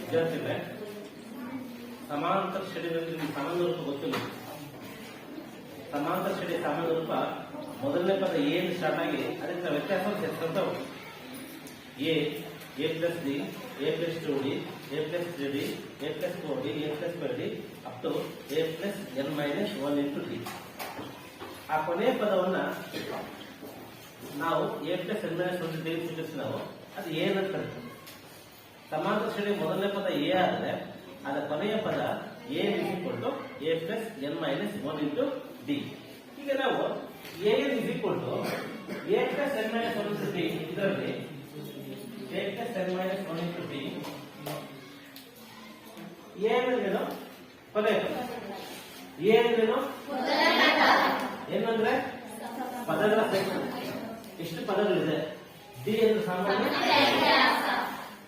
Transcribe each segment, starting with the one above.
ವಿದ್ಯಾರ್ಥಿಗಳೇ, ಸಮಾಂತರ ಶ್ರೇಣಿಯಲ್ಲಿ ಸಾಮಾನ್ಯ ರೂಪ ಗೊತ್ತಿಲ್ಲ. ಸಮಾಂತರ ಶ್ರೇಣಿ ಸಾಮಾನ್ಯ ರೂಪ ಮೊದಲನೇ ಪದ ಏನು ಸ್ಟಾರ್ಟ್ ಆಗಿ ಅದಕ್ಕೆ ವ್ಯತ್ಯಾಸವನ್ನು ಸೇರಿಸ್ಕೊಂತಾವು. A plus D, A plus 2ಡಿ, ಎ ಪ್ಲಸ್ 3ಡಿ, ಎ ಪ್ಲಸ್ 4ಡಿ, ಎ ಪ್ಲಸ್ 5ಡಿ up to A plus n minus 1 into D. ಆ ಕೊನೆಯ ಪದವನ್ನ ನಾವು A plus n minus 1 D ಸೂಚಿಸಿ ನಾವು ಅದು ಏನಂತ ಕರೀತೀವಿ. ಸಮಾಂತರ ಶ್ರೇಣಿ ಮೊದಲನೇ ಪದ ಎ ಆದರೆ ಅದರ ಕೊನೆಯ ಪದ A equal A plus n minus 1 into D. ಈಗ ನಾವು A is equal to A plus n minus 1 into D, ಇದರಲ್ಲಿ A plus n minus 1 into D ಏನಂದ್ರೇನು ಕೊನೆಯ ಪದ, ಏನಂದ್ರೇನು ಏನಂದ್ರೆ ಪದಗಳ ಸಂಖ್ಯೆ, ಎಷ್ಟು ಪದಗಳಿದೆ. ಡಿ ಎಂದು ಸಾಮಾನ್ಯ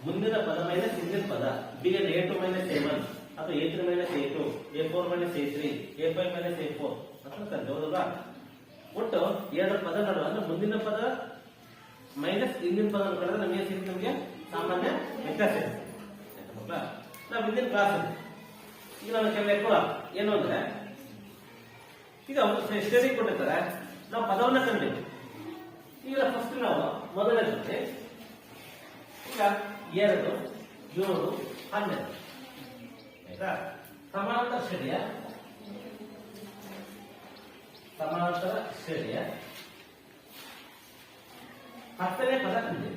ಮುಂದಿನ ಪದ ಮೈನಸ್ ಹಿಂದಿನ ಪದ. ಡಿ ಅನ್ನು A2 ಮೈನಸ್ A1 ಅಥವಾ A3 minus A2, A4 minus A3, A5 minus A4 ಅಂತ ಹೌದಲ್ಲ. ಒಟ್ಟು ಎರಡು ಪದಗಳು ಅಂದ್ರೆ ಮುಂದಿನ ಪದ ಮೈನಸ್ ಹಿಂದಿನ ಪದ ಕಳೆದ್ರೆ ನಮಗೆ ಸಿಗುತ್ತೆ, ನಮಗೆ ಸಾಮಾನ್ಯ ವ್ಯತ್ಯಾಸ ಇದೆ. ನಾವು ಹಿಂದಿನ ಕ್ಲಾಸ್ ಈಗ ನಾನು ಕೆಲವು ಏನು ಅಂದ್ರೆ ಈಗ ಸ್ಟಡಿ ಕೊಟ್ಟಿರ್ತಾರೆ, ನಾವು ಪದವನ್ನ ಕಂಡಿದ್ದೀವಿ. ಈಗ ಫಸ್ಟ್ ನಾವು ಮೊದಲನೇ ಜೊತೆ ಈಗ 2, 7, 12 ಆಯ್ತಾ. ಸಮಾಂತರ ಶ್ರೇಣಿಯ 10ನೇ ಪದ ಕಂಡಿದೆ.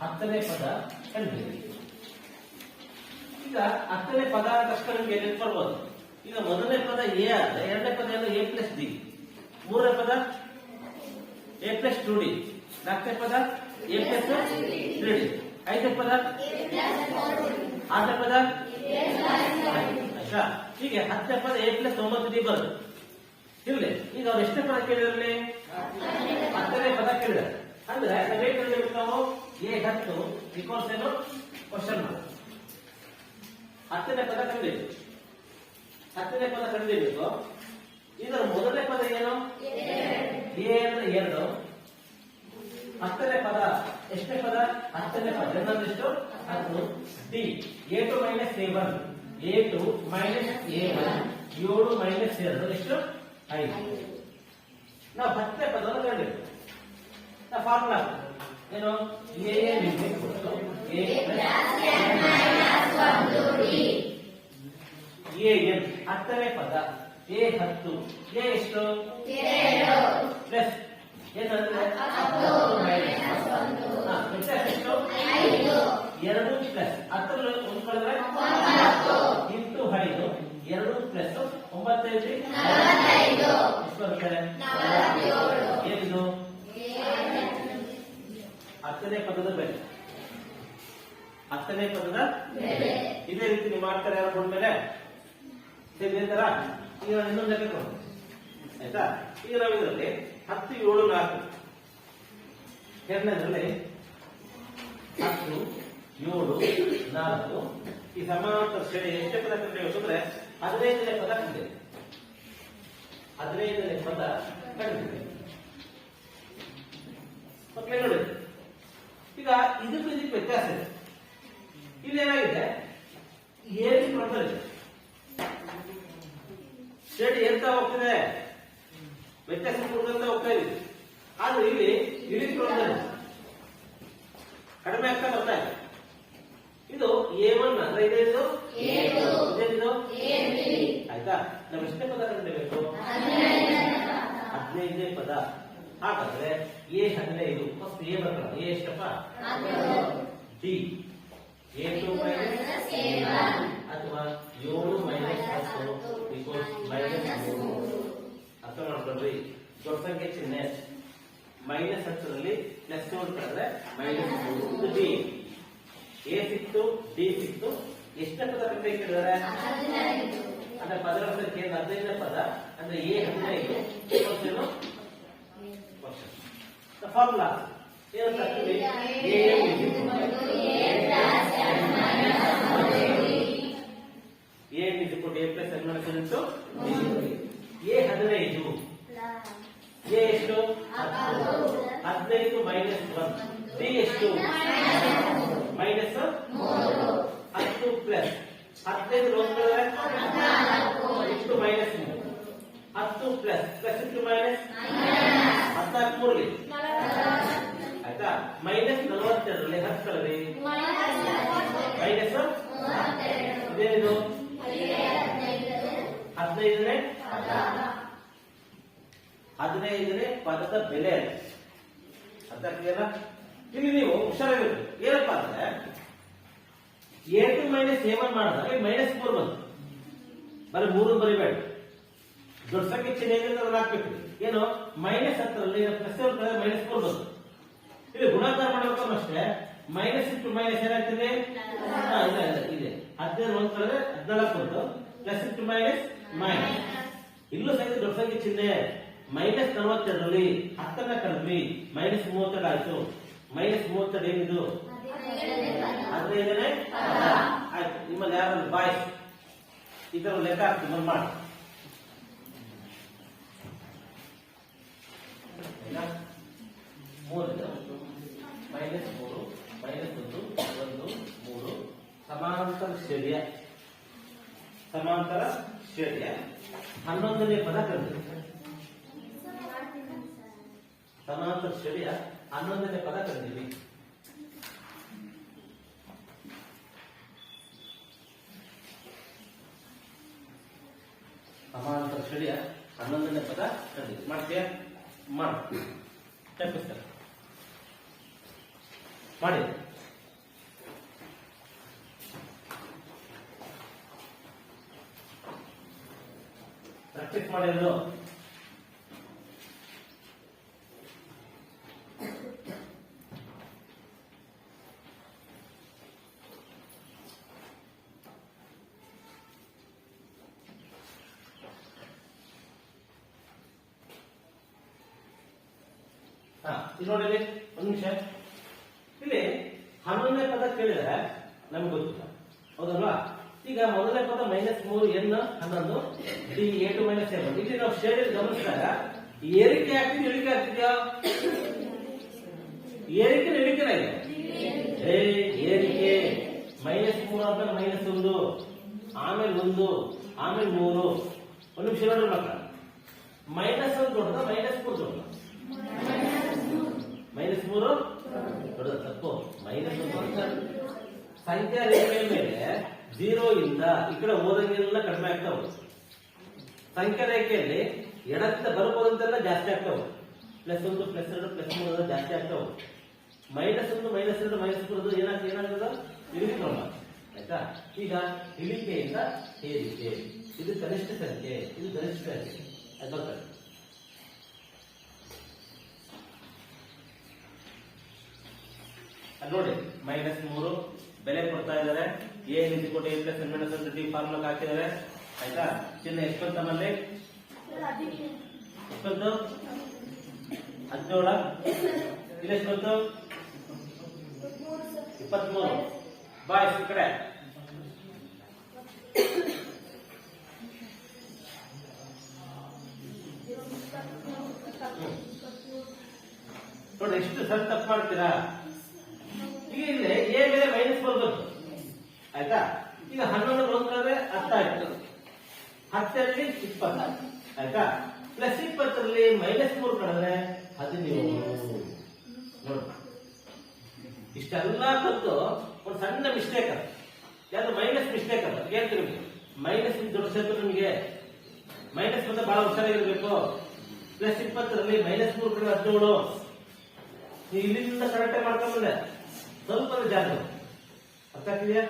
10ನೇ ಪದ ಕಂಡಿದೆ. ಈಗ 10ನೇ ಪದ ತಕ್ಷಣ ನಿಮ್ಗೆ ಏನೇನು ಬರ್ಬೋದು. ಈಗ ಮೊದಲನೇ ಪದ ಎ ಆದ್ರೆ ಎರಡನೇ ಪದ ಏನು ಎ ಪ್ಲಸ್ ಡಿ, ಮೂರನೇ ಪದ ಎ ಪ್ಲಸ್ 2ಡಿ, ನಾಲ್ಕನೇ ಪದ ಎ ಪ್ಲಸ್ 3ಡಿ, ಐದನೇ ಪದ ಆರನೇ ಪದ ಆಯ್ತಾ. ಹೀಗೆ 10ನೇ ಪದ ಎ ಪ್ಲಸ್ 9ಡಿ ಬರುತ್ತೆ. ಇರ್ಲಿ, ಈಗ ಅವ್ರು ಎಷ್ಟನೇ ಪದ ಕೇಳಿದ್ರಲ್ಲಿ 10ನೇ ಪದ ಕೇಳಿದಾರೆ ಅಂದ್ರೆ ನಾವು A10 ಈಕ್ವಲ್ಸ್ ಏನು ಕ್ವಶನ್ ಮಾರ್ಕ್. 10ನೇ ಪದ ಕಂಡಿದ್ದು, 10ನೇ ಪದ ಕಂಡಿದ್ದು. ಇದರ ಮೊದಲನೇ ಪದ ಏನು ಎ ಅಂದ್ರೆ 2, 10ನೇ ಪದ ಎಷ್ಟನೇ ಪದ 10ನೇ ಪದ ಎಷ್ಟು 10. D A2 minus A1, A2 minus A1 7 minus 2 ಎಷ್ಟು 5. ನಾವು 10ನೇ ಪದವನ್ನು ಕಂಡಿದ್ದು. ನಾವು ಫಾರ್ಮುಲಾ ಏನು A10ನೇ ಪದ A10, ಎ ಎಷ್ಟು ಪ್ಲಸ್ ಏನಂದ್ರೆ ವ್ಯತ್ಯಾಸ ಎಷ್ಟು 2 ಪ್ಲಸ್ 10 ಒಂದು ಕಳೆದ್ರೆ ಇಂಟು 5, 2 ಪ್ಲಸ್ 9 ಎಷ್ಟು ಬರುತ್ತೆ ಏನಿದು 10ನೇ ಪದದ ಬೆಲೆ. 10ನೇ ಪದದ ಇದೇ ರೀತಿ ನೀವು ಮಾಡ್ತಾರೆ ಯಾರು ಬಂದ್ಮೇಲೆ ಇದೇ ತರ. ಈಗ ಇನ್ನೊಂದು ಲೆಕ್ಕ ಕೊಡು ಆಯ್ತಾ. ಈಗ ನಾವು ಇದರಲ್ಲಿ 10, 7, 4 ಎರಡನೇದ್ರಲ್ಲಿ 10, 7, 4 ಈ ಸಮಾಂತರ ಶ್ರೇಣಿ ಎಷ್ಟೇ ಪದ ಕಂಡಿವೆ ಅಂತಂದ್ರೆ 15ನೇ ಪದ ಕಂಡಿದೆ. 15ನೇ ಪದ ಕಂಡಿದೆ ಮಕ್ಕಳೇ ನೋಡಿ. ಈಗ ಇದಕ್ಕೆ ವ್ಯತ್ಯಾಸ ಇದೆ. ಇಲ್ಲೇನಾಗಿದೆ ಏರಿ ಪ್ರೊಫೈಲ್ ಶ್ರೇಣಿ ಎಂತ ಹೋಗ್ತಿದೆ, ವ್ಯತ್ಯಾಸ ಕೊಡುವಂತ ಹೋಗ್ತಾ ಇದೆ. ಆದ್ರೆ ಇಲ್ಲಿ ಇಳಿ ಪ್ರೊಫೈಲ್ ಕಡಿಮೆ ಆಗ್ತಾ ಬರ್ತಾ ಇದೆ. ಇದು A1 ಅಂದ್ರೆ ಇದೇನು ಆಯ್ತಾ. ನಾವು ಎಷ್ಟೇ ಪದ ಕಂಡಿಬೇಕು 15ನೇ ಪದ. ಹಾಗಾದ್ರೆ A15 ಫಸ್ಟ್ ಎ ಬರ್ತಾರೆ. ಎ ಎಷ್ಟಪ್ಪ ಡಿ A2 ಮೈನಸ್ A1 ಅಥವಾ 7 ಮೈನಸ್ 10 ಈಕ್ವಲ್ಸ್ ಮೈನಸ್ 3. ಅರ್ಥ ಮಾಡ್ಕೊಳ್ರಿ, ದೊಡ್ಡ ಸಂಖ್ಯೆ ಚಿಹ್ನೆ ಮೈನಸ್ 10ರಲ್ಲಿ ಪ್ಲಸ್ 7 ಕಳೆದ್ರೆ ಮೈನಸ್ 3. ಡಿ ಎ ಸಿಕ್ತು, ಡಿ ಸಿಕ್ತು. ಎಷ್ಟನೇ ಪದ ಕಂಡು ಕೇಳಿದಾರೆ ಅಂದ್ರೆ ಪದಗಳ ಸಂಖ್ಯೆ 15ನೇ ಪದ ಅಂದ್ರೆ A15 ಏನು ಫಾರ್ಮುಲಾ ಏನಂತ A15 ಎ ಎಷ್ಟು 15 ಮೈನಸ್ 1 ಡಿ ಎಷ್ಟು ಮೈನಸ್ 3. 15 ಹೋಗ್ತದೆ ಇಷ್ಟು ಮೈನಸ್ 10 ಪ್ಲಸ್ ಪ್ಲಸ್ ಇಷ್ಟು ಮೈನಸ್ 14 ಆಯ್ತಾ ಮೈನಸ್ 42ರಲ್ಲಿ 10 ಕಳೆದಿ ಮೈನಸ್ ಇದೇನಿದು 15ನೇ ಪದದ ಬೆಲೆ ಅರ್ಥ ಆಗ್ತಿದೆಯಲ್ಲ ಇಲ್ಲಿ ನೀವು ಹುಷಾರಾಗಿರ್ಬೇಕು ಏನಪ್ಪಾ ಅಂದ್ರೆ a2 ಮೈನಸ್ a1 ಮಾಡಿದಾಗ ಮೈನಸ್ 4 ಬಂತು ಬರೀ 3 ಬರಿಬೇಡ ದೊಡ್ಡ ಸಂಖ್ಯೆ ಚಿಹ್ನೆ ಅದನ್ನ ಹಾಕ್ಬೇಕು ಏನು ಮೈನಸ್ 10ರಲ್ಲಿ ಪ್ಲಸ್ ಮೈನಸ್ 4 ಬಂತು ಇಲ್ಲಿ ಗುಣಾಕಾರ ಮಾಡಬೇಕು ಅಷ್ಟೇ ಮೈನಸ್ ಇಂಟು ಮೈನಸ್ ಏನಾಗ್ತದೆ ಇದೆ 15 1 ಕಳೆದ್ರೆ 14 ಬಂತು ಪ್ಲಸ್ ಇಂಟು ಮೈನಸ್ ಮೈನಸ್ ಇಲ್ಲೂ ಸಹಿತ ದೊಡ್ಡ ಸಂಖ್ಯೆ ಚಿಹ್ನೆ ಮೈನಸ್ 42ರಲ್ಲಿ 10ನ್ನ ಕಳೆದ್ವಿ ಮೈನಸ್ 32 ಆಯ್ತು ಮೈನಸ್ 32 ಏನಿದು 15ನೇ ಆಯ್ತು ನಿಮ್ಮಲ್ಲಿ ಯಾರು ಬಾಯ್ಸ್ ಇದರ ಲೆಕ್ಕ ಹಾಕ್ತೀವಿ ಮಾಡಿ ಮೈನಸ್ 3 ಮೈನಸ್ 1 3 ಸಮಾಂತರ ಶ್ರೇಣಿಯ 11ನೇ ಪದ ಕಂಡಿದೆ ಸಮಾಂತರ ಶ್ರೇಣಿಯ 11ನೇ ಪದ ಕಂಡಿವಿ ಸಮಾಂತರ ಶ್ರೇಣಿಯ 11ನೇ ಪದ ಕಂಡಿದೆ ಮಾಡ್ತೀಯಾ ಮಾಡಿ ತಪ್ಪಿಸ್ತಾರೆ ಮಾಡಿ ಪ್ರಾಕ್ಟೀಸ್ ಮಾಡಿದ್ರು ಇಲ್ಲಿ ನೋಡಿ ಒಂದು ನಿಮಿಷ ಇಲ್ಲಿ 11ನೇ ಪದ ಕೇಳಿದ್ರೆ ನಮ್ಗೆ ಗೊತ್ತಿಲ್ಲ ಹೌದಲ್ವಾ ಈಗ ಮೊದಲನೇ ಪದ minus 3 N 11 D a2 minus a1 ಇಲ್ಲಿ ನಾವು ಶ್ರೇಣಿ ಗಮನಿಸಿದಾಗ ಏರಿಕೆ ಆಗ್ತಿದೆ ಇಳಿಕೆ ಆಗ್ತಿದ್ಯಾ ಏರಿಕೆ ಇಳಿಕೆನ ಇದೆ ಏರಿಕೆ ಮೈನಸ್ 3 ಆದ್ಮೇಲೆ ಮೈನಸ್ 1 ಆಮೇಲೆ 1 ಆಮೇಲೆ 3 ಒಂದು ನಿಮಿಷ ನೋಡಿ ಮಕ್ಕಳ ಮೈನಸ್ 1 ದೊಡ್ಡದ ಮೈನಸ್ 3 ದೊಡ್ಡದ ಮೈನಸ್ 3 ದೊಡ್ಡದ ತಪ್ಪು ಮೈನಸ್ 1 ಸಂಖ್ಯಾ ರೇಖೆಯ ಮೇಲೆ 0 ಇಂದ ಈ ಕಡೆ ಹೋದಂಗೆಲ್ಲ ಕಡಿಮೆ ಆಗ್ತಾವೆ ಸಂಖ್ಯಾ ರೇಖೆಯಲ್ಲಿ ಎಡದಿಂದ ಬರಬಹುದಂತೆಲ್ಲ ಜಾಸ್ತಿ ಆಗ್ತಾವೆ ಪ್ಲಸ್ 1 ಪ್ಲಸ್ 2 ಪ್ಲಸ್ 3 ಜಾಸ್ತಿ ಆಗ್ತಾವೆ ಮೈನಸ್ 1 ಮೈನಸ್ 2 ಮೈನಸ್ 3 ಏನಾಗ್ತದ ಇಳಿಕೆ ಕ್ರಮ ಆಯ್ತಾ ಈಗ ಇಳಿಕೆಯಿಂದ ಏರಿಕೆ ಇದು ಕನಿಷ್ಠ ಸಂಖ್ಯೆ ಇದು ಗರಿಷ್ಠ ಸಂಖ್ಯೆ ಅದು ಬರ್ತದೆ ನೋಡಿ ಮೈನಸ್ 3 ಬೆಲೆ ಕೊಡ್ತಾ ಇದ್ದಾರೆ a = a plus n minus 1 D formula ಹಾಕಿದ್ದಾರೆ ಆಯ್ತಾ ಚಿಹ್ನೆ ಎಷ್ಟು ಅಂತ ನಮ್ಮಲ್ಲಿ ಎಷ್ಟು 17 ಇಲ್ಲಿ ಎಷ್ಟು ಬಂತು 23 ಬಾಯ್ಸ್ ಈ ಕಡೆ ನೋಡಿ ಎಷ್ಟು ಸರಿ ತಪ್ಪು ಮಾಡ್ತೀರಾ ಈಗ ಇಲ್ಲಿ a ಮೇಲೆ ಮೈನಸ್ 4 ಬಂತು ಆಯ್ತಾ ಈಗ 11 ಹೋಗ್ತದೆ 10 ಆಯ್ತು 10ರಲ್ಲಿ 20 ಆಯ್ತಾ ಪ್ಲಸ್ 20ರಲ್ಲಿ ಮೈನಸ್ 3 ಕಳೆದ್ರೆ 17 ನೋಡಿ ಇಷ್ಟೆಲ್ಲ ಕಲ್ತು ಒಂದು ಸಣ್ಣ ಮಿಸ್ಟೇಕ್ ಅದು ಯಾವ್ದು ಮೈನಸ್ ಮಿಸ್ಟೇಕ್ ಅದು ಹೇಳ್ತೀವಿ ಮೈನಸ್ ದೊಡ್ಡ ಸೇತು ನಿಮಗೆ ಮೈನಸ್ ಬಂದ ಬಹಳ ಹುಷಾರಾಗಿರ್ಬೇಕು ಪ್ಲಸ್ 20ರಲ್ಲಿ ಮೈನಸ್ 3 ಕಡೆ 17 ನೀವು ಇಲ್ಲಿಂದ ಕರೆಕ್ಟ್ ಮಾಡ್ಕೊಂಡ್ಬಂದೆ ಸ್ವಲ್ಪ ಜಾಗ ಅರ್ಥ ಆಗ್ತಿದೆಯಾ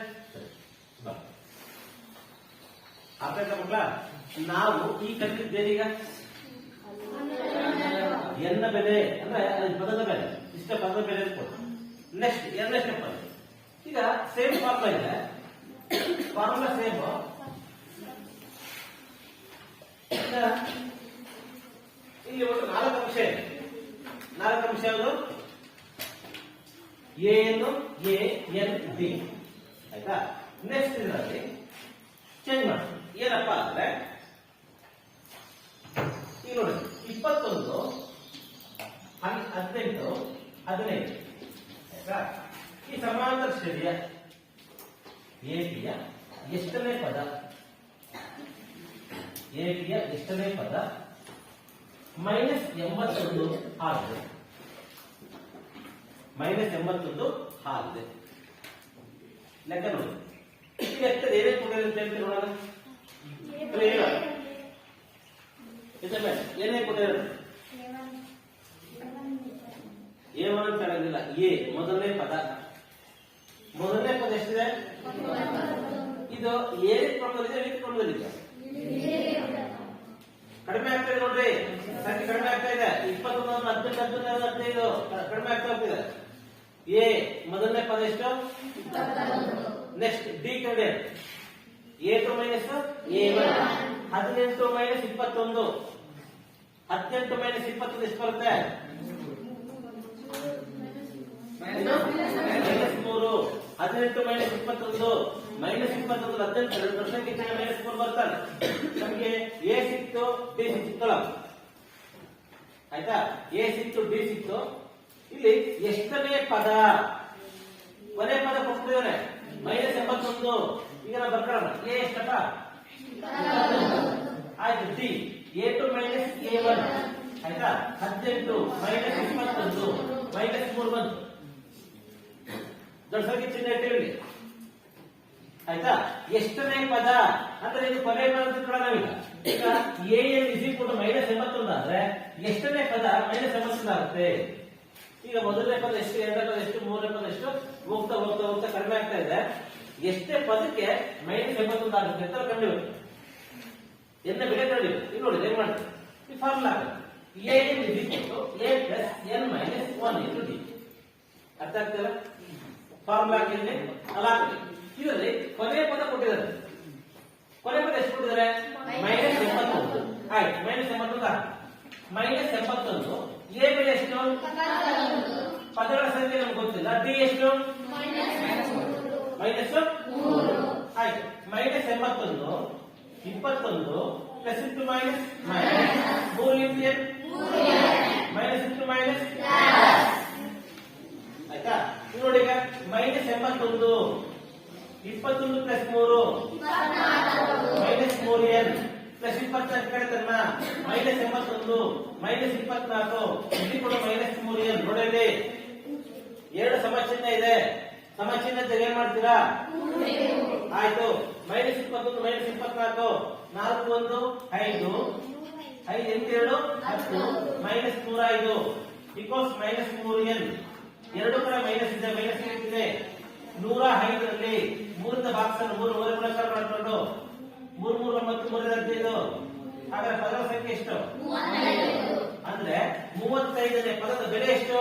ಅರ್ಥ ಆಯ್ತಾ ಮಕ್ಕಳ ನಾವು ಈ ಕಲಿತಿದ್ದೇನೀಗ ಎನ್ನ ಬೆಲೆ ಅಂದ್ರೆ ಪದದ ಬೆಲೆ ಇಷ್ಟ ಪದದ ಬೆಲೆ ನೆಕ್ಸ್ಟ್ ಎರಡನೇ ಸ್ಟೆಪ್ ಅಲ್ಲಿ ಈಗ ಸೇಮ್ ಫಾರ್ಮುಲಾ ಇದೆ ಫಾರ್ಮುಲಾ ಸೇಮ್ ಇಲ್ಲಿ ಒಂದು 4 ಅಂಶ ಇದೆ 4 ಅಂಶ ಯಾವುದು a n b ಆಯ್ತಾ ನೆಕ್ಸ್ಟ್ ಇದರಲ್ಲಿ ಚೇಂಜ್ ಮಾಡಿ ಏನಪ್ಪಾ ಅಂದ್ರೆ ಈಗ ನೋಡಿ 21 18 15 ಆಯ್ತಾ ಈ ಸಮಾಂತರ ಶ್ರೇಣಿಯ ಎಬಿಯ ಎಷ್ಟನೇ ಪದ ಏಟಿಯ ಎಷ್ಟನೇ ಪದ -81 ಆಗಿದೆ. -81 ಆಗಿದೆ. ಲೆಕ್ಕ ನೋಡಿ. ಈಗ ಎಷ್ಟದ ಏನೇ ಕೊಟ್ಟಿದೆ ಅಂತ ಹೇಳ್ತೀವಿ ನೋಡೋಣ. ಏನೇ ಕೊಟ್ಟಿರೋದು A1 ಅಂತ ಹೇಳಂಗಿಲ್ಲ. ಎ ಮೊದಲನೇ ಪದ ಎಷ್ಟಿದೆ? ಇದು ಏನೇ ಕ್ರಮದಲ್ಲಿದೆ, ರೀತಿ ಕ್ರಮದಲ್ಲಿದೆ. ಕಡಿಮೆ ಆಗ್ತಾ ಇದೆ ನೋಡ್ರಿ, ಸಂಖ್ಯೆ ಕಡಿಮೆ ಆಗ್ತಾ ಇದೆ. 21 18 15 ಕಡಿಮೆ ಆಗ್ತಾ ಹೋಗ್ತಿದೆ. ಎ ಮೊದಲನೇ ಪದ ಎಷ್ಟು? ನೆಕ್ಸ್ಟ್ ಡಿ ಕಡೆ A2 minus A1 18 minus 21 18 minus 21 ಎಷ್ಟು ಬರುತ್ತೆ? -3 18 ಮೈನಸ್ 21 ಮೈನಸ್ 21 18 -3 ಬರ್ತಾನೆ. ನಮಗೆ ಎ ಸಿಕ್ತು, ಡಿ ಸಿಕ್ತಲ್ಲ, ಆಯ್ತಾ? ಎ ಸಿಕ್ತು, ಡಿ ಸಿಕ್ತು. ಇಲ್ಲಿ ಎಷ್ಟನೇ ಪದ? ಕೊನೆ ಪದ ಕೊಟ್ಟಿದ್ದಾನೆ -81. ಈಗ ನಾವು ಬರ್ಕೊಳ್ಳೋಣ. ಎ ಎಷ್ಟಪ್ಪ? ಆಯ್ತು. ಡಿ A2 ಮೈನಸ್ A1 ಆಯ್ತಾ? 18 ಮೈನಸ್ 21 ಮೈನಸ್ 3 ಬಂತು. ದೊಡ್ಡ ಸಂಖ್ಯೆ ಚಿಹ್ನೆ ಇಟ್ಟಿರಲಿ, ಆಯ್ತಾ? ಎಷ್ಟನೇ ಪದ ಅಂದ್ರೆ ಇದು ಕೊನೆ ಪದ ತಿಳ್ಕೊಳ್ಳೋಣ ನಾವೀಗ. ಈಗ AN -81 ಆದ್ರೆ ಎಷ್ಟನೇ ಪದ -81 ಆಗುತ್ತೆ? ಈಗ ಮೊದಲನೇ ಪದ ಎಷ್ಟು, ಎರಡನೇ ಪದ ಎಷ್ಟು, ಮೂರನೇ ಪದ ಎಷ್ಟು, ಹೋಗ್ತಾ ಹೋಗ್ತಾ ಹೋಗ್ತಾ ಕಡಿಮೆ ಆಗ್ತಾ ಇದೆ. ಎಷ್ಟೇ ಪದಕ್ಕೆ -81 ಆಗುತ್ತೆ ಅಂತ ಕಂಡಿಬೇಕು. ಎನ್ನ ಬೆಲೆ ಕಂಡಿಬೇಕು. ಈಗ ನೋಡಿ ಏನ್ ಮಾಡ್ತೀವಿ, ಈ formula AN A plus N minus 1 into D. ಅರ್ಥ ಆಗ್ತಲ್ಲ? ಫಾರ್ಮುಲಾ ಹಾಕಿದ್ರೆ ಅಲ್ಲಾಗ್ತದೆ. ಇದರಲ್ಲಿ ಕೊನೆಯ ಪದ ಕೊಟ್ಟಿದ್ದಾರೆ. ಕೊನೆ ಪದ ಎಷ್ಟು ಕೊಟ್ಟಿದ್ದಾರೆ? -81. ಆಯ್ತು, -81 -81. ಎ ಬೆಲೆ ಎಷ್ಟು? ಪದಗಳ ಸಂಖ್ಯೆ ನಮ್ಗೆ ಗೊತ್ತಿಲ್ಲ. ಡಿ ಎಷ್ಟು? -3. ಆಯ್ತು, -81 21 plus into minus -3 into n minus into minus. ಆಯ್ತಾ? ನೋಡಿ ಈಗ -81 21 ಪ್ಲಸ್ 3 -3n ಪ್ಲಸ್ 24 ಕಡೆ ತನ್ನ -81 -24 ಇಲ್ಲಿ ಕೂಡ -3n. ನೋಡಿ ಎರಡು ಸಮಚಿಹ್ನೆ ಇದೆ. ಸಮಚಿಹ್ನೆ ಏನ್ ಮಾಡ್ತೀರಾ? ಆಯ್ತು, -21 -24 4 1 5 5 8 7 10 -105 ಬಿಕಾಸ್ -3n. ಎರಡು ಕಡೆ ಮೈನಸ್ ಇದೆ, ಮೈನಸ್ ಇದೆ. 105 ರಲ್ಲಿ 3 ಬಾಕ್ಸ್ ಅನ್ನು 3 ಗುಣಾಕಾರ ಮಾಡಿಕೊಂಡು 3 3 ಮತ್ತು 3 15. ಹಾಗಾದ್ರೆ ಪದಗಳ ಸಂಖ್ಯೆ ಎಷ್ಟು? ಅಂದ್ರೆ 35ನೇ ಪದದ ಬೆಲೆ ಎಷ್ಟು?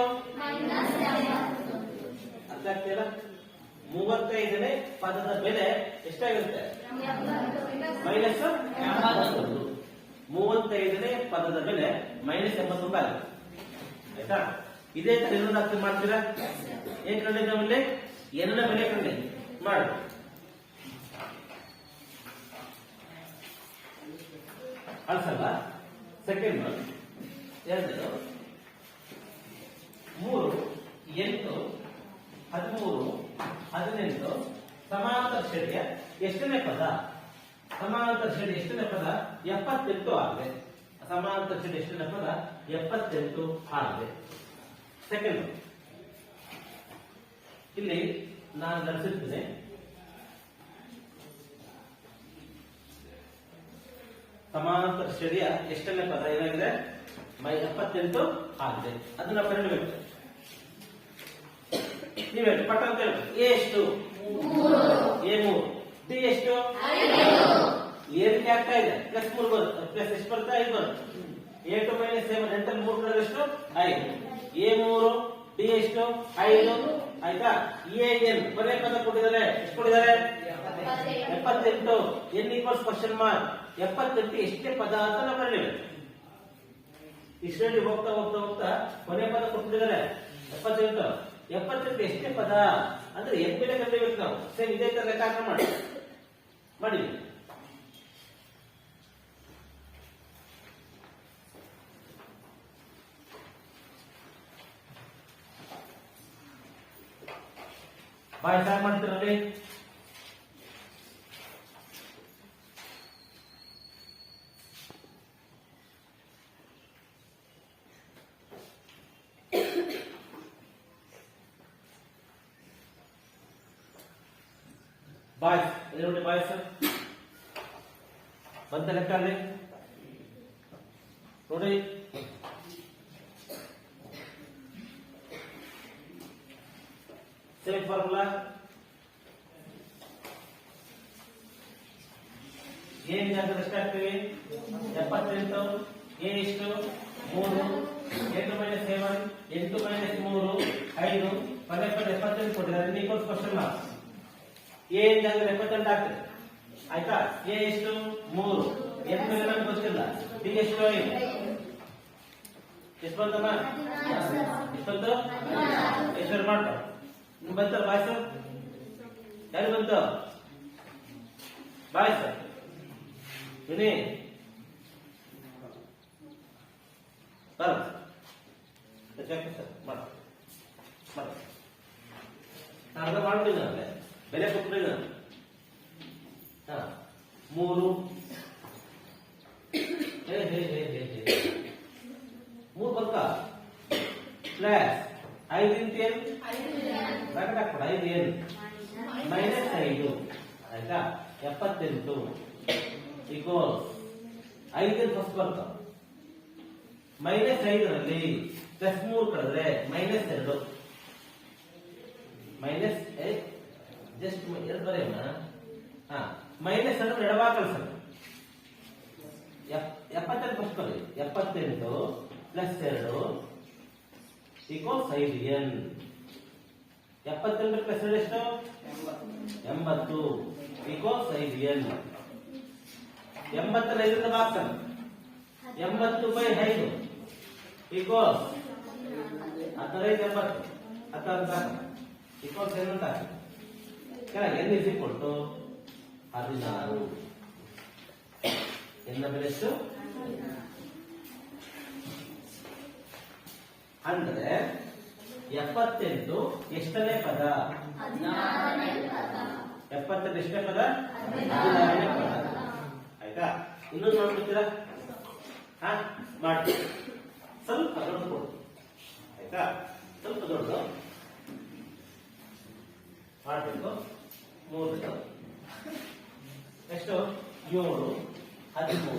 ಅರ್ಥ ಆಗ್ತಿಲ್ಲ? 35ನೇ ಪದದ ಬೆಲೆ ಎಷ್ಟಾಗಿರುತ್ತೆ? -81. 35ನೇ ಪದದ ಬೆಲೆ -81 ಆಗುತ್ತೆ. ಆಯ್ತಾ? ಇದೇ ತರ ಇನ್ನೊಂದು ಅರ್ಥ ಮಾಡ್ತೀರಾ? ಏನ್ ಕಂಡಿದ್ದ ಮೇಲೆ ಎನ್ನ ಬೆಲೆ ಕಂಡಿ ಮಾಡಿ. ಅಲ್ಸಲ್ಲ? ಸೆಕೆಂಡ್ ಎರಡನೇದು 3 8 13 18 ಸಮಾಂತರ ಶ್ರೇಣಿಯ ಎಷ್ಟನೇ ಪದ? ಸಮಾಂತರ ಶ್ರೇಣಿ ಎಷ್ಟನೇ ಪದ? 78 ಆಗಿದೆ. ಸಮಾಂತರ ಶ್ರೇಣಿ ಎಷ್ಟನೇ ಪದ? 78 ಆಗಿದೆ. ಸೆಕೆಂಡ್ ಇಲ್ಲಿ ನಾನು ನಡೆಸುತ್ತೇನೆ. ಸಮಾಂತರ ಶ್ರೇಣಿಯ ಎಷ್ಟನೇ ಪದ ಏನಾಗಿದೆ? 78 ಆಗಿದೆ. ಅದನ್ನ ಬರೀಬೇಕು. ನೀವೇ ಪಟ್ಟ ಅಂತ ಹೇಳಿ. ಎ ಎಷ್ಟು? A3. ಡಿ ಎಷ್ಟು? ಏನಕ್ಕೆ ಆಗ್ತಾ ಇದೆ? +3 ಬರುತ್ತೆ. ಪ್ಲಸ್ ಎಷ್ಟು ಬರುತ್ತೆ? 5 ಬರುತ್ತೆ. A2 ಮೈನಸ್ A1 ಎಂಟಲ್ಲಿ 3 ಕಡೆ ಎಷ್ಟು? 5. A3 ಡಿ ಎಷ್ಟು? 5. ಆಯ್ತಾ? AN ಕೊನೆ ಪದ ಕೊಟ್ಟಿದ್ದಾರೆ. ಎಷ್ಟು ಕೊಟ್ಟಿದ್ದಾರೆ? 78. n equals question mark. 78 ಎಷ್ಟೇ ಪದ ಅಂತ ನಾವು ಕಂಡುಹಿಡಿಯಬೇಕು. ಇಷ್ಟರಲ್ಲಿ ಹೋಗ್ತಾ ಹೋಗ್ತಾ ಹೋಗ್ತಾ ಕೊನೆ ಪದ ಕೊಟ್ಟಿದ್ದಾರೆ 78. 78 ಎಷ್ಟೇ ಪದ ಅಂದ್ರೆ n ಬೆಲೆ ಕಂಡುಹಿಡಿಯಬೇಕು ನಾವು. ಸೇಮ್ ಇದೇ ತರ ಲೆಕ್ಕಾಚಾರ ಮಾಡಿ. ಬಾಯ್ ಸಾರ್ ಮಾಡ್ತೀರಲ್ಲಿ ಬಾಯ್ಸ್ ನೋಡಿ ಬಾಯ್ಸ್ ಬಂತ ಲೆಕ್ಕ ಅಲ್ಲಿ ನೋಡಿ ಸೇಮ್ ಫಾರ್ಮುಲಾ ಏನ್ ಜಾಗದಲ್ಲಿ ಎಷ್ಟಾಗ್ತೀವಿ 78 ಎ ಎಷ್ಟು 3 8 ಮೈನಸ್ 7 8 ಮೈನಸ್ 3 5 ಪದೇ 78 ಕೊಟ್ಟಿದ್ದಾರೆ ಈಕ್ವಲ್ಸ್ ಕ್ವಶನ್ ಮಾರ್ಕ್ ಎ ಜಾಗದಲ್ಲಿ 78 ಆಗ್ತದೆ ಆಯ್ತಾ ಎ ಎಷ್ಟು 3 8 ಮೇಲೆ ನಮ್ಗೆ ಗೊತ್ತಿಲ್ಲ ಬಿ ಎಷ್ಟು 5 ಎಷ್ಟು ಬಂತಮ್ಮ ಎಷ್ಟೊಂದು ಎಷ್ಟು ಮಾಡ್ತಾರೆ ನಿಮ್ಗೆ ಬಂತ ಬಾಯ್ಸ್ ಯಾರು ಬಂತ ಬಾಯ್ಸ್ ವಿನಿ ಬರ ಮಾಡ ಅರ್ಧ ಮಾಡ್ಬಿಟ್ಟಿದ್ದಾನೆ ಬೆಲೆ ಕೊಟ್ಟಿದ್ದಾನೆ 3 3 ಬಂತ ಪ್ಲಸ್ 5 ಇಂಟು n ಬ್ರಾಕೆಟ್ ಹಾಕ್ಬಿಡ 5 n ಮೈನಸ್ 5 ಆಯ್ತಾ 78 ಈಕ್ವಲ್ 5 ಫಸ್ಟ್ ಬರ್ತ ಮೈನಸ್ 5ರಲ್ಲಿ ಪ್ಲಸ್ 3 ಕಳೆದ್ರೆ ಮೈನಸ್ 2 ಮೈನಸ್ ಜಸ್ಟ್ 2 ಬರೆಯೋಣ ಮೈನಸ್ 2 ಎಡವಾ ಕಳಿಸೋಣ 78 ಫಸ್ಟ್ ಬರೀ 78 ಪ್ಲಸ್ 2 ಈಕ್ವಲ್ಸ್ 5n 78 ಪ್ಲಸ್ 2 ಎಷ್ಟು 80 ಈಕ್ವಲ್ಸ್ 5n 80 5ರಿಂದ ಭಾಗಿಸೋಣ 80 ಬೈ 5 ಈಕ್ವಲ್ಸ್ 15 80 10 ಈಕ್ವಲ್ಸ್ ಏನು ಅಂತ ಕೆಳಗೆ n is equal to 16 n ನ ಬೆಲೆ ಎಷ್ಟು ಅಂದ್ರೆ 78 ಎಷ್ಟನೇ ಪದ 78 ಎಷ್ಟನೇ ಪದ 16ನೇ ಪದ ಆಯ್ತಾ ಇನ್ನೊಂದು ನೋಡ್ಬಿಡ್ತೀರಾ ಮಾಡಿ ಸ್ವಲ್ಪ ದೊಡ್ಡದು ಕೊಡು ಆಯ್ತಾ ಸ್ವಲ್ಪ ದೊಡ್ಡದು ಮಾಡಬೇಕು 3 ಎಷ್ಟು 7 13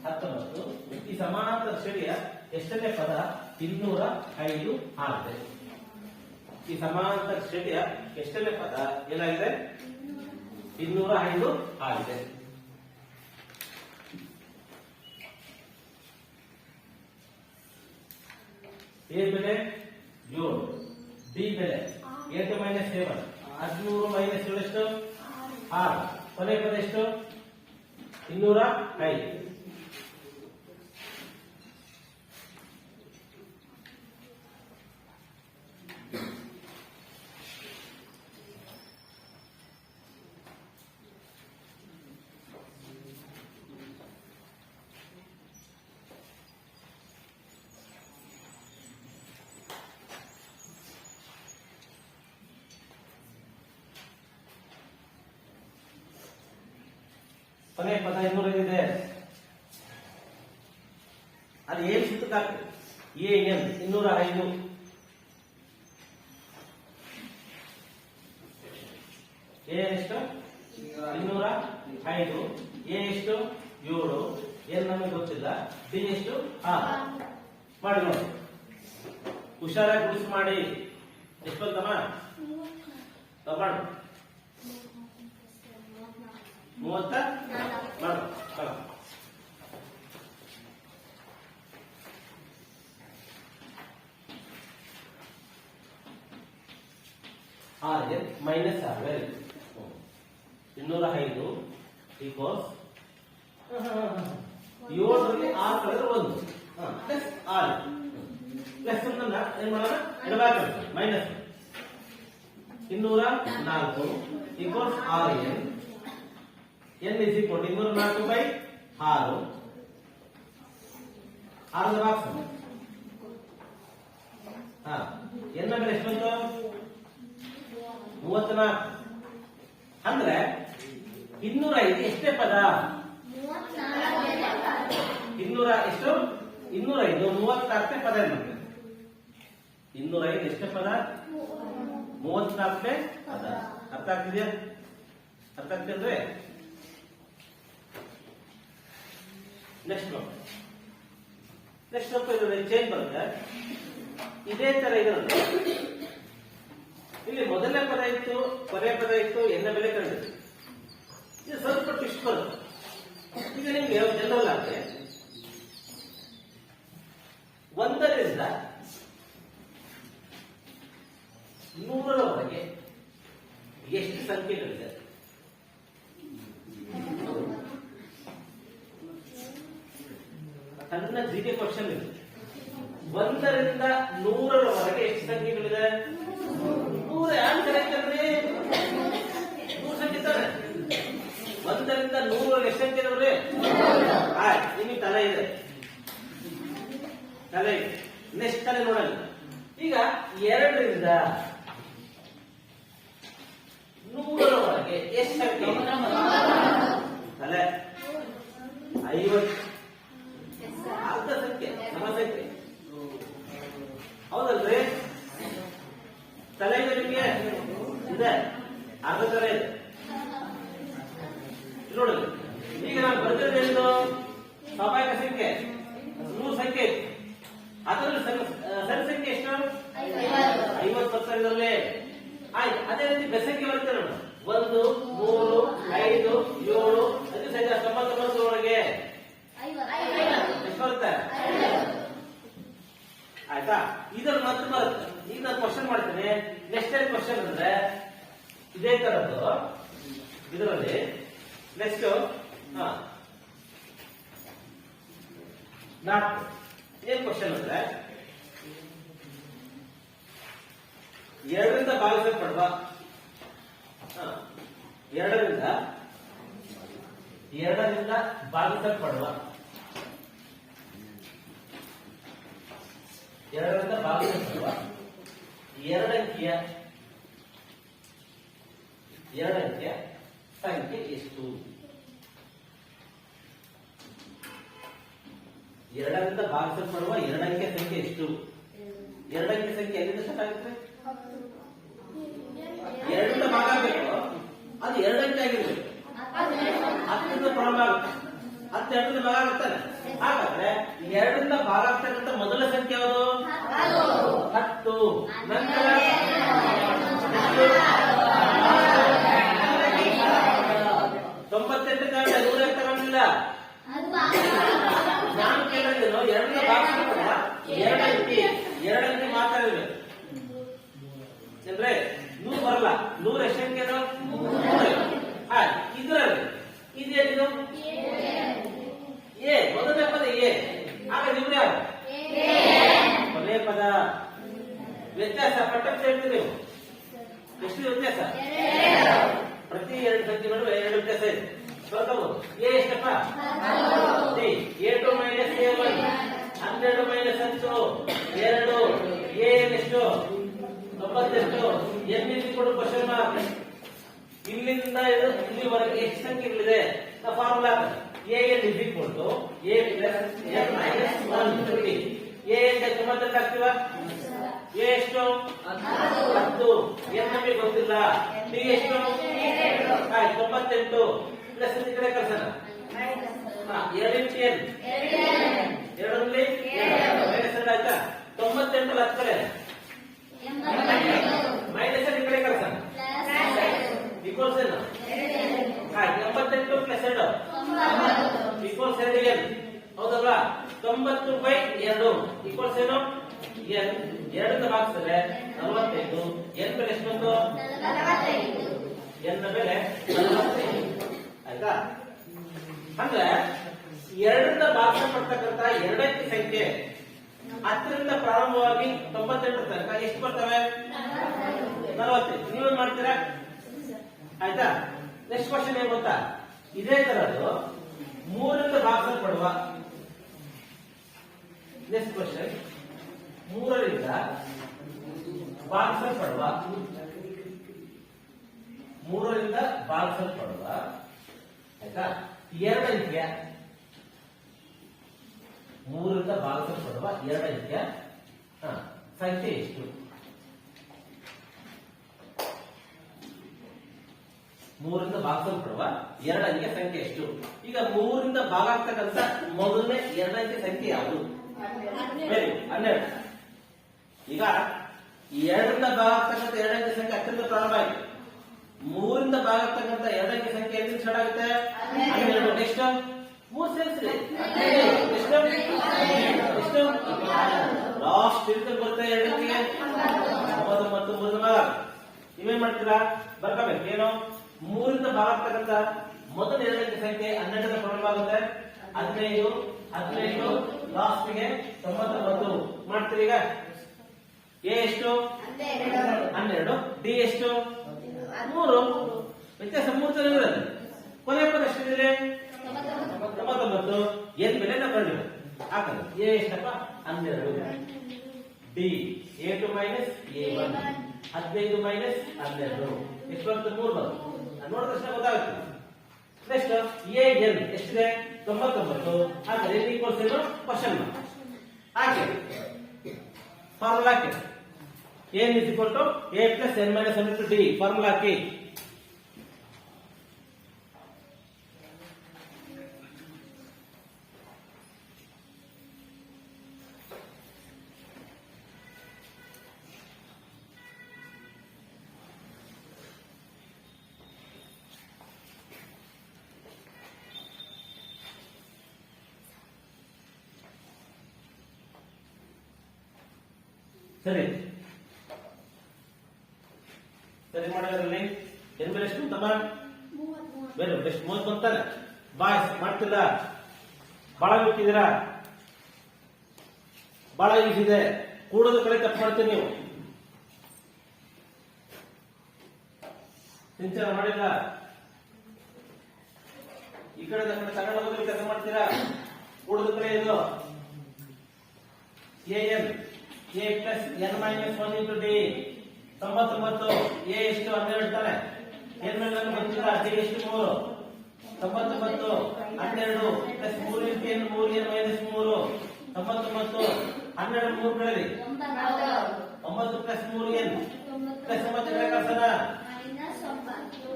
19 ಈ ಸಮಾಂತರ ಶ್ರೇಣಿಯ ಎಷ್ಟನೇ ಪದ 205 ಆಗಿದೆ ಈ ಸಮಾಂತರ ಶ್ರೇಣಿಯ ಎಷ್ಟನೇ ಪದ ಏನಾಗಿದೆ 205 ಆಗಿದೆ ಎ ಬೆಲೆ 7 ಬಿ ಬೆಲೆ 8 ಮೈನಸ್ 7 13 ಮೈನಸ್ 7 ಎಷ್ಟು 6 ಕೊನೆ ಪದ ಎಷ್ಟು 205 ಕೊನೆ ಪದ 200 ಇದೆ ಅದು ಏನ್ ಸುತ್ತಾಗ್ತದೆ ಎನ್ 205 ಎನ್ ಎಷ್ಟು 205 ಎ ಎಷ್ಟು 7 ಎನ್ ನಮಗೆ ಗೊತ್ತಿಲ್ಲ ಬಿ ಎಷ್ಟು 6 ಮಾಡಿ ನೋಡಿ ಹುಷಾರಾಗಿ ಗುಡಿಸ್ ಮಾಡಿ ಎಷ್ಟು ಅಂತಮ್ಮ ತಗೊಂಡು 34 ಮಾಡು ಮೈನಸ್ 6 205 ಈಕ್ವಲ್ಸ್ 7ರಲ್ಲಿ 6 ಕಳೆದ್ರೆ 1 ಪ್ಲಸ್ 6 ಪ್ಲಸ್ ಒಂದನ್ನ ಏನ್ ಮಾಡೋಣ ಎಡಭಾಗ minus 204 equals 6n n is equal to 204 by 6 6 box n ನ ಬೆಲೆ ಎಷ್ಟು ಬಂತು 34 ಅಂದ್ರೆ 205 ಎಷ್ಟೇ ಪದ 200 ಎಷ್ಟು 205 34ನೇ ಪದ ನಮಗೆ 205 ಎಷ್ಟೇ ಪದ 34ನೇ ಪದ ಅರ್ಥ ಆಗ್ತಿದೆಯಾ ಅರ್ಥ ಆಗ್ತಿಲ್ವೇ? ನೆಕ್ಸ್ಟ್ ಸ್ವಲ್ಪ ಇದರಲ್ಲಿ ಚೇಂಜ್ ಬರುತ್ತೆ. ಇದೇ ತರ ಇರುತ್ತೆ. ಇಲ್ಲಿ ಮೊದಲನೇ ಪದ ಇತ್ತು, ಕೊನೆಯ ಪದ ಇತ್ತು, ಎನ್ನ ಬೆಲೆ ಕಂಡಿತ್ತು. ಇದು ಸ್ವಲ್ಪ ಟ್ವಿಸ್ಟ್ ಬರುತ್ತೆ. ಈಗ ನಿಮ್ಗೆ ಜನರಲ್ ಆದ್ರೆ 1 ರಿಂದ 100ರವರೆಗೆ ಎಷ್ಟು ಸಂಖ್ಯೆಗಳಿದೆ? ಸಣ್ಣ ಜಿಕೆ ಕ್ವಶನ್ ಇದೆ. 1 ರಿಂದ 100ರವರೆಗೆ ಎಷ್ಟು ಸಂಖ್ಯೆಗಳಿದೆ? 100 ಆನ್ಸರ್ ಐತಲ್ರಿ, 100 ಸಂಖ್ಯೆ ತಾನೆ. 1 ರಿಂದ 100ರವರೆಗೆ ಎಷ್ಟು ಸಂಖ್ಯೆ ಇದಾವ್ರಿ? ನಿಮಗೆ ತಲೆ ಇದೆ, ತಲೆ ಇದೆ. ನೆಕ್ಸ್ಟ್ ತಲೆ ನೋಡಲ್ಲ. ಈಗ 2 ರಿಂದ 100ರವರೆಗೆ ಎಷ್ಟು ಸಂಖ್ಯೆ? ತಲೆ 50. ಅರ್ಧ ಸಂಖ್ಯೆ ಸಮ ಸಂಖ್ಯೆ ಹೌದಲ್ರಿ? ತಲೆ ಇದೆ ನಿಮಗೆ? ಇದೆ, ಅರ್ಧ ತಲೆ ಇದೆ ನೋಡಿ. ಈಗ ನಾನು ಬರ್ತಿರೋದೇನು? ಸ್ವಾಭಾವಿಕ ಸಂಖ್ಯೆ 100 ಸಂಖ್ಯೆ ಇತ್ತು. ಅದರಲ್ಲಿ ಸಣ್ಣ ಸಂಖ್ಯೆ ಎಷ್ಟು? 50 ಇದರಲ್ಲಿ. ಆಯ್ತು. ಅದೇ ರೀತಿ ಬೆಸಂಖ್ಯೆ ಬರುತ್ತೆ ನೋಡಿ. 1, 3, 5, 7, 99ರೊಳಗೆ ಎಷ್ಟು ಬರುತ್ತೆ? ಆಯ್ತಾ? ಇದ್ರಲ್ಲಿ ಮತ್ತೆ ಬರುತ್ತೆ. ಈಗ ನಾನು ಕ್ವಶನ್ ಮಾಡ್ತೇನೆ. ನೆಕ್ಸ್ಟ್ ಟೈಮ್ ಕ್ವಶನ್ ಅಂದ್ರೆ ಇದೇ ತರದ್ದು ಇದರಲ್ಲಿ. ನೆಕ್ಸ್ಟ್ 4 ಏನ್ ಕ್ವಶನ್ ಅಂದ್ರೆ 2 ರಿಂದ ಭಾಗಿಸಲ್ಪಡುವ 2 ರಿಂದ ಭಾಗಿಸಲ್ಪಡುವ 2 ರಿಂದ ಭಾಗಿಸಲ್ಪಡುವ 2 ಅಂಕಿಯ ಸಂಖ್ಯೆ ಎಷ್ಟು? 2 ರಿಂದ ಭಾಗಿಸಲ್ಪಡುವ 2 ಅಂಕಿಯ ಸಂಖ್ಯೆ ಎಷ್ಟು? 2 ಅಂಕಿಯ ಸಂಖ್ಯೆ ಎಲ್ಲಿಂದ ಸ್ಟಾರ್ಟ್ ಆಗುತ್ತೆ? 2 ರಿಂದ ಭಾಗ ಆಗಬೇಕು, ಅದು 2 ಅಂಕೆ ಆಗಿರ್ಬೇಕು. 10ರಿಂದ ಪ್ರಾರಂಭ ಆಗುತ್ತೆ, 10 2ರಿಂದ ಭಾಗ ಆಗುತ್ತಾನೆ. ಹಾಗಾದ್ರೆ 2 ರಿಂದ ಭಾಗ ಆಗ್ತಕ್ಕಂಥ ಮೊದಲ ಸಂಖ್ಯೆ ಯಾವುದು? 10. ನಂತರ 98 ಕಾರಣ 100 ತಗೊಂಡಿಲ್ಲ. ನಾನು ಕೇಳಿದ್ದೇನು? 2 ರಿಂದ ಭಾಗಿಸಲ್ಪಡುವ 2 ಅಂಕೆ ಮಾತ್ರ ಇರಬೇಕು ಅಂದ್ರೆ 100 ಬರಲ್ಲ. 100 ಎಷ್ಟು ಅಂಕೆ? ಇದರಲ್ಲಿ ಇದೇನಿದು? ಎ. ಮೊದಲನೇ ಪದ ಎ. ಆಗ ಇವ್ರು ಯಾರು? ಕೊನೆಯ ಪದ. ವ್ಯತ್ಯಾಸ ಪಟ್ಟಕ್ಕೆ ಹೇಳ್ತೀವಿ ನೀವು. ಎಷ್ಟು ವ್ಯತ್ಯಾಸ? ಪ್ರತಿ 2 ಸಂಖ್ಯೆ ನಡುವೆ 2 ವ್ಯತ್ಯಾಸ ಇದೆ. ಬರ್ಕೋಬಹುದು. ಎ ಎಷ್ಟಪ್ಪ? A2 - A1 12 - 10 2. ಎ ಎಷ್ಟು? 98. ಎನ್ ಕೊಡು ಕ್ವಶನ್ ಮಾರ್ಕ್. ಇಲ್ಲಿಂದ ಇಲ್ಲಿವರೆಗೆ ಎಷ್ಟು ಸಂಖ್ಯೆಗಳಿದೆ? Formula AN = A + N - 150. A ಅಂತ 98 ಆಗ್ತೀವ? A ಎಷ್ಟು? 10. N ನಮಗೆ ಗೊತ್ತಿಲ್ಲ. D ಎಷ್ಟು? 98 ಪ್ಲಸ್ ಈ ಕಡೆ ಕಳ್ಸೋಣ. 2 × N 2 ರಲ್ಲಿ ಮೈನಸ್ ಆಯ್ತಾ? 98 10 ಕಡೆ ಮೈನಸ್ ಈ ಕಡೆ ಕಳ್ಸೋಣ. ಈಕ್ವಲ್ಸ್ ಏನು? 88 + 2 ಈಕ್ವಲ್ಸ್ 2N. ಹೌದಲ್ವಾ? 90/2 ಈಕ್ವಲ್ಸ್ ಏನು? N. 2 ರಿಂದ ಭಾಗಿಸಿದ್ರೆ 45. N ಬೆಲೆ ಎಷ್ಟು ಬಂತು? 45. N ನ ಬೆಲೆ 45. ಆಯ್ತಾ? ಅಂದ್ರೆ 2 ರಿಂದ ಭಾಗಿಸಲ್ಪಡ್ತಕ್ಕಂಥ 2 ಅಂಕಿ ಸಂಖ್ಯೆ 10 ರಿಂದ ಪ್ರಾರಂಭವಾಗಿ 98 ತನಕ ಎಷ್ಟು ಬರ್ತವೆ? 45. ನೀವೇನ್ ಮಾಡ್ತೀರಾ? ಆಯ್ತಾ? ನೆಕ್ಸ್ಟ್ ಕ್ವಶನ್ ಏನ್ ಗೊತ್ತಾ? ಇದೇ ತರದ್ದು 3 ರಿಂದ ಭಾಗಿಸಲ್ಪಡುವ. ನೆಕ್ಸ್ಟ್ ಕ್ವಶನ್ 3 ರಿಂದ ಭಾಗಿಸಲ್ಪಡುವ 3 ರಿಂದ ಭಾಗಿಸಲ್ಪಡುವ ಆಯ್ತಾ 2 ಅಂಕಿಯ 3 ರಿಂದ ಭಾಗಿಸಲ್ಪಡುವ 2 ಅಂಕಿಯ ಸಂಖ್ಯೆ ಎಷ್ಟು? ಮೂರಿಂದ ಭಾಗಿಸಲ್ಪಡುವ ಎರಡಂಕೆ ಸಂಖ್ಯೆ ಎಷ್ಟು? ಈಗ ಮೂರಿಂದ ಭಾಗ ಆಗ್ತಕ್ಕಂಥ ಮೊದಲನೇ ಎರಡಂಕೆ ಸಂಖ್ಯೆ ಯಾವುದು? ವೆರಿ 12. ಈಗ ಎರಡರಿಂದ ಭಾಗ ಆಗ್ತಕ್ಕಂಥ ಎರಡಂಕೆ ಸಂಖ್ಯೆ ಅತ್ಯಂತ ಪ್ರಾರಂಭ ಆಗಿದೆ. ಮೂರಿಂದ ಭಾಗ ಆಗ್ತಕ್ಕಂಥ ಎರಡಂಕೆ ಸಂಖ್ಯೆ ಎಲ್ಲಿಂದ ಸ್ಟಾರ್ಟ್ ಆಗುತ್ತೆ? 12. ನೆಕ್ಸ್ಟ್ 3 ಸೇರಿಸ್ರಿ. ಎಷ್ಟು? ಲಾಸ್ಟ್ ಇರುತ್ತೆ ಬರುತ್ತೆ ಎರಡಕ್ಕೆ 99. ನೀವೇನ್ ಮಾಡ್ತೀರಾ? ಬರ್ಕೋಬೇಕು. ಏನು? ಮೂರಿಂದ ಭಾಗ ಆಗ್ತಕ್ಕಂಥ ಮೊದಲ ಎರಡಂಕೆ ಸಂಖ್ಯೆ 12 ಪ್ರಾರಂಭ ಆಗುತ್ತೆ. 15 ಲಾಸ್ಟ್ಗೆ 99 ಮಾಡ್ತೀರಿ. ಈಗ ಎ ಎಷ್ಟು? 12. ಡಿ ಎಷ್ಟು? 3. ವ್ಯತ್ಯಾಸ 3 ಜನ ಇರೋದು. ಕೊನೆ ಪದ ಎಷ್ಟಿದೆ? 99. ಏನ್ ಬೆಲೆ ನಾವು ಕಂಡಿಲ್ಲ ಹಾಕಲ್ಲ. ಎ ಎಷ್ಟಪ್ಪ? 12. D A2 minus A1 15 minus 12 ಎಷ್ಟು ಬರುತ್ತೆ? 3 ಬರುತ್ತೆ. ನೋಡಿದ ತಕ್ಷಣ ಗೊತ್ತಾಗುತ್ತೆ. ನೆಕ್ಸ್ಟ್ ಎ ಎನ್ ಎಷ್ಟಿದೆ? 99. ಹಾಗಾದ್ರೆ n ಈಕ್ವಲ್ಸ್ ಏನು? Question mark hockey formula hockey. n is equal to a plus n minus 1 into d formula ಹಾಕಿ. ಸರಿ ಸರಿ ಮಾಡೋದ್ರಲ್ಲಿ ಏನ್ ಬೆಲೆ ಎಷ್ಟು ತಮ್ಮ? ಬೇರೆ ಎಷ್ಟು? 30 ಬಂತಲ್ಲ. ಬಾಯ್ಸ್ ಮಾಡ್ತಿಲ್ಲ. ಬಹಳ ಬಿಟ್ಟಿದ್ದೀರಾ. ಬಹಳ ಈಸಿ ಇದೆ. ಕೂಡೋದ ಕಡೆ ತಪ್ಪು ಮಾಡ್ತೀರಿ ನೀವು. ಸಿಂಚನ ಮಾಡಿಲ್ಲ. ಈ ಕಡೆ ತಗೊಂಡು ಹೋಗೋದಕ್ಕೆ ಕೆಲಸ ಮಾಡ್ತೀರಾ. ಕೂಡೋದ ಕಡೆ ಇದು an a plus n minus 1 into d 99. a ಎಷ್ಟು? 12 ತಾನೆ. n ಮೇಲೆ ನನಗೆ ಗೊತ್ತಿಲ್ಲ. d ಎಷ್ಟು? 3. 99 12 plus 3 into n 3n minus 3 99. 12 3 ಕಳೆದಿ 9 ಪ್ಲಸ್ 3n ಪ್ಲಸ್ 9 ಕಡೆ ಕಳ್ಸೋಣ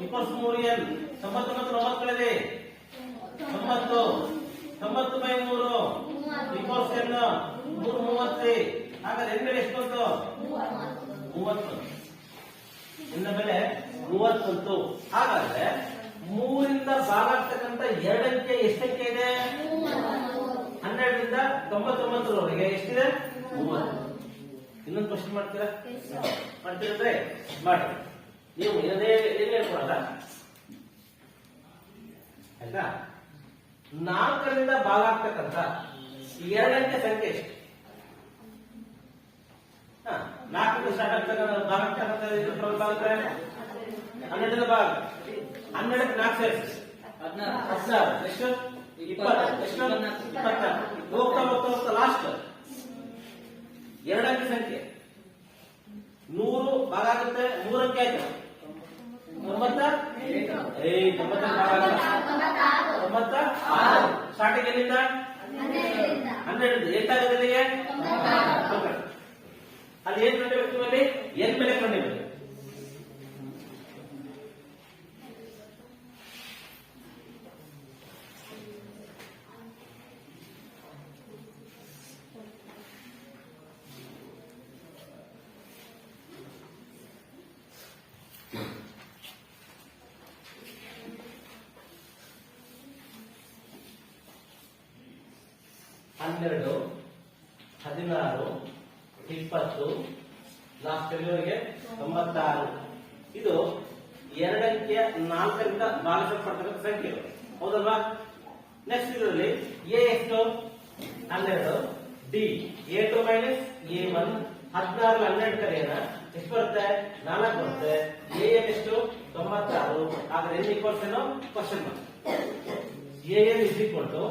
ಈಕ್ವಲ್ಸ್ 3n. 99 9 ಕಳೆದಿ 90 90 ಬೈ 3 ಈಕ್ವಲ್ಸ್ n 30. ಹಾಗಾದ್ರೆ ಎನ್ ಬೆಲೆ ಎಷ್ಟು ಬಂತು? 30. ಇನ್ನ ಬೆಲೆ 30. ಹಾಗಾದ್ರೆ 3ರಿಂದ ಭಾಗ ಆಗ್ತಕ್ಕಂಥ ಎರಡಂಕೆ ಎಷ್ಟಂಕೆ ಇದೆ? 12ರಿಂದ 99ರವರೆಗೆ ಎಷ್ಟಿದೆ? 30. ಇನ್ನೊಂದು ಕ್ವಶನ್ ಮಾಡ್ತೀರಾ? ಮಾಡ್ತೀರಂದ್ರೆ ಮಾಡಿ. ನೀವು ಏನೇ ಹೇಳ್ಕೊಡಲ್ಲ ಆಯ್ತಾ? 4ರಿಂದ ಭಾಗ ಆಗ್ತಕ್ಕಂಥ ಎರಡಂಕೆ ಸಂಖ್ಯೆ ಎಷ್ಟು? 4 ಸ್ಟಾರ್ಟ್ ಆಗ್ತಕ್ಕಂಥ ಭಾಗ ಆಗ್ತಕ್ಕಂಥ 12 ಭಾಗ 12ಕ್ಕೆ 4 ಸೇರಿಸಿ 16 ಎಷ್ಟು? 20 ಎಷ್ಟು? 24. ಹೋಗ್ತಾ ಹೋಗ್ತಾ ಹೋಗ್ತಾ ಲಾಸ್ಟ್ ಎರಡಂಕೆ ಸಂಖ್ಯೆ 100 ಭಾಗ ಆಗುತ್ತೆ. 3 ಅಂಕೆ ಆಯ್ತು 96. ಸ್ಟಾರ್ಟಿಂಗ್ ಎಲ್ಲಿಂದ? 12. ಏಟಾಗೋದಿಲ್ಲಿಗೆ ಅಲ್ಲಿ ಏನ್ ಕಂಡಿಬೇಕು? ಅಲ್ಲಿ ಎನ್ ಬೆಲೆ ಕಂಡಿಬೇಕು. ಹನ್ನೆರಡು 16 20 ಲಾಸ್ಟ್ ಎಲ್ಲಿವರೆಗೆ 96. ಇದು ಎರಡಂಕೆಯ 4ರಿಂದ ಭಾಗಿಸಲ್ಪಡ್ತಕ್ಕಂಥ ಸಂಖ್ಯೆಗಳು. ಹೌದಲ್ವಾ? ನೆಕ್ಸ್ಟ್ ಇದರಲ್ಲಿ ಎ ಎಷ್ಟು? 12. ಡಿ A2 ಮೈನಸ್ A1 16 12 ಕರೆಯೋಣ. ಎಷ್ಟು ಬರುತ್ತೆ? 4 ಬರುತ್ತೆ. an ಎಷ್ಟು? 96. ಆದ್ರೆ n ಈಕ್ವಲ್ಸ್ ಏನು? Question mark. an is equal to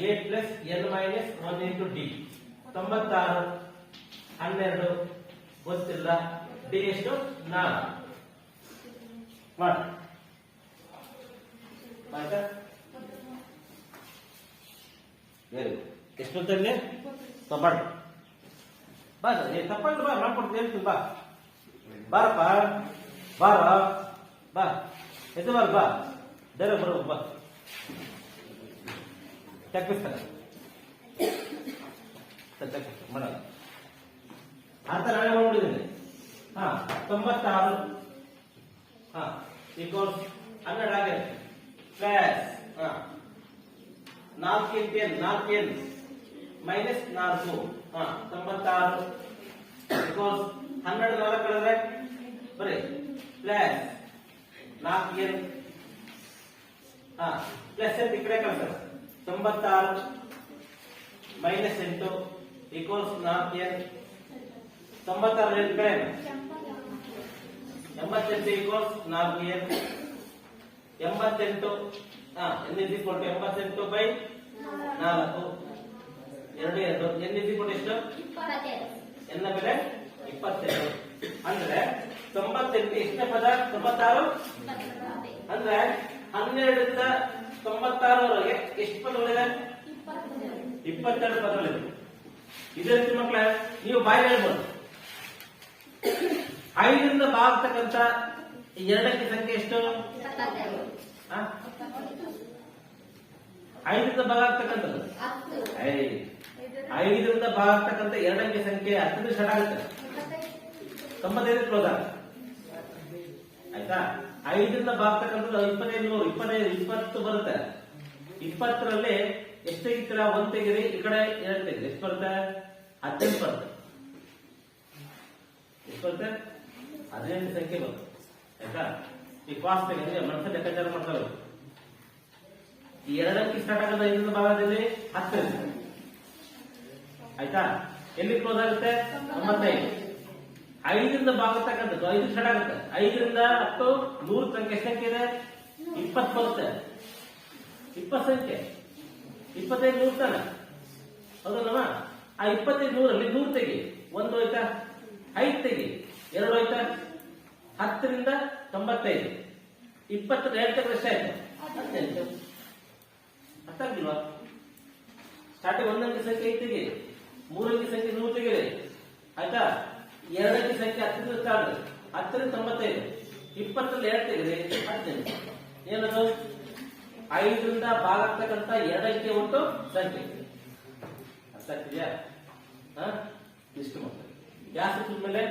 a plus n minus 1 into d 96. 12 ಗೊತ್ತಿಲ್ಲ. ಡಿ ಎಷ್ಟು? 4 ಮಾಡಿ. ಆಯ್ತಾ? Very good. ಎಷ್ಟು ಬಂತಲ್ಲಿ? ತಪ್ಪಾಡಿ ಬಾ. ತಪ್ಪಾಡಿ ಬಾ, ಮಾಡ್ಕೊಡ್ತೀನಿ ಹೇಳ್ತೀನಿ ಬಾ. ಬಾರಪ್ಪ ಬಾರ ಬಾ. ಎದ್ದವಲ್ ಬಾ ಧೈರ್ಯ ಬರೋ ಬಾ ತಪ್ಪಿಸ್ತಾನೆ ಮಾಡಲ್ಲ ಆ ಥರ ನಾಳೆ ಮಾಡ್ಬಿಟ್ಟಿದ್ದೀನಿ. 96 ಈಕ್ವಲ್ಸ್ 12 ಆಗಿದೆ ಪ್ಲಸ್ 4 n ಮೈನಸ್ 4 96 ಈಕ್ವಲ್ಸ್ 12 4 ಕಳೆದ್ರೆ ಬರೀ ಪ್ಲಸ್ 4 n ಪ್ಲಸ್ ಅಂತ ಈ ಕಡೆ ಕಳ್ತಾರೆ 96 ಮೈನಸ್ 8 ಈಕ್ವಲ್ಸ್ 4 n 96 ಈ ಕಡೆ 88 equals 4 n 88 n is equal to 88 by 4 2 n is equal ಎಷ್ಟು n ನ ಬೆಲೆ 22 ಅಂದ್ರೆ 98 ಎಷ್ಟನೇ ಪದ 96 ಅಂದ್ರೆ 12 ರಿಂದ 96 ವರೆಗೆ ಎಷ್ಟು ಪದಗಳಿದೆ 22 ಪದಗಳಿದೆ. ಇದೇ ರೀತಿ ಮಕ್ಕಳೇ ನೀವು ಬಾಯಿ ಹೇಳ್ಬೋದು 5 ರಿಂದ ಭಾಗಿಸ್ತಕ್ಕಂಥ ಎರಡಕ್ಕೆ ಸಂಖ್ಯೆ ಎಷ್ಟು 5 ರಿಂದ ಭಾಗ ಆಗ್ತಕ್ಕಂಥದ್ದು 5 ರಿಂದ ಭಾಗ ಆಗ್ತಕ್ಕಂಥ ಎರಡಕ್ಕೆ ಸಂಖ್ಯೆ 10 ಸ್ಟಾರ್ಟ್ ಆಗುತ್ತೆ 95 ಕ್ಲೋಸ್ ಆಗುತ್ತೆ ಆಯ್ತಾ. 5 ರಿಂದ ಭಾಗ ಆಗ್ತಕ್ಕಂಥದ್ದು 20 ಬರುತ್ತೆ 20ರಲ್ಲಿ ಎಷ್ಟು ತೆಗಿತೀರಾ 1 ತೆಗಿರಿ ಈ ಕಡೆ 2 ತೆಗಿರಿ ಎಷ್ಟು ಬರುತ್ತೆ 18 ಬರುತ್ತೆ ಎಷ್ಟು ಬರುತ್ತೆ 18 ಸಂಖ್ಯೆ ಬರುತ್ತೆ ಆಯ್ತಾ. ಈ ಕಾಸ್ಟ್ ತೆಗೆದ್ರೆ ಮನಸ್ಸು ಲೆಕ್ಕಾಚಾರ ಮಾಡ್ತಾರೆ ಈ ಎರಡಕ್ಕೆ ಸ್ಟಾರ್ಟ್ ಆಗೋದು 5 ರಿಂದ ಭಾಗದಲ್ಲಿ 10 ಆಯ್ತಾ. ಎಲ್ಲಿ ಕ್ಲೋಸ್ ಆಗುತ್ತೆ 95 5 ರಿಂದ ಭಾಗತಕ್ಕಂಥದ್ದು 5 ಸ್ಟಾರ್ಟ್ ಆಗುತ್ತೆ 5 ರಿಂದ 10 100 ಸಂಖ್ಯೆ ಎಷ್ಟು ಸಂಖ್ಯೆ ಇದೆ 20 ಬರುತ್ತೆ 20 ಸಂಖ್ಯೆ 25 100 ತಾನೆ ಹೌದಲ್ಲವಾ. ಆ 25 100ರಲ್ಲಿ 100 ತೆಗಿ 1 ಹೋಯ್ತಾ 5 ತೆಗಿ 2 ಹೋಯ್ತಾ 10 ರಿಂದ 95 20 2 ತೆಗೆದ್ರೆ ಎಷ್ಟಾಯ್ತು 18 ಅರ್ಥ ಆಗಿಲ್ವಾ. ಸ್ಟಾರ್ಟಿಂಗ್ 1 ಅಂಕಿ ಸಂಖ್ಯೆ 5 ತೆಗಿ 3 ಅಂಕಿ ಸಂಖ್ಯೆ 100 ತೆಗಿರಿ ಆಯ್ತಾ. 2 ಅಂಕಿ ಸಂಖ್ಯೆ 10 ರಿಂದ ಸ್ಟಾರ್ಟ್ 10 ರಿಂದ 95 20ರಲ್ಲಿ 2 ತೆಗಿರಿ 18 ಏನದು 5 ರಿಂದ ಭಾಗ ಆಗ್ತಕ್ಕಂಥ 2 ಅಂಕಿ ಒಟ್ಟು ಸಂಖ್ಯೆ ಅರ್ಥ ಆಗ್ತಿದ್ಯಾ. ಇಷ್ಟು ಮಕ್ಕಳು ಯಾವ ಸೂತ್ರದ ಮೇಲೆ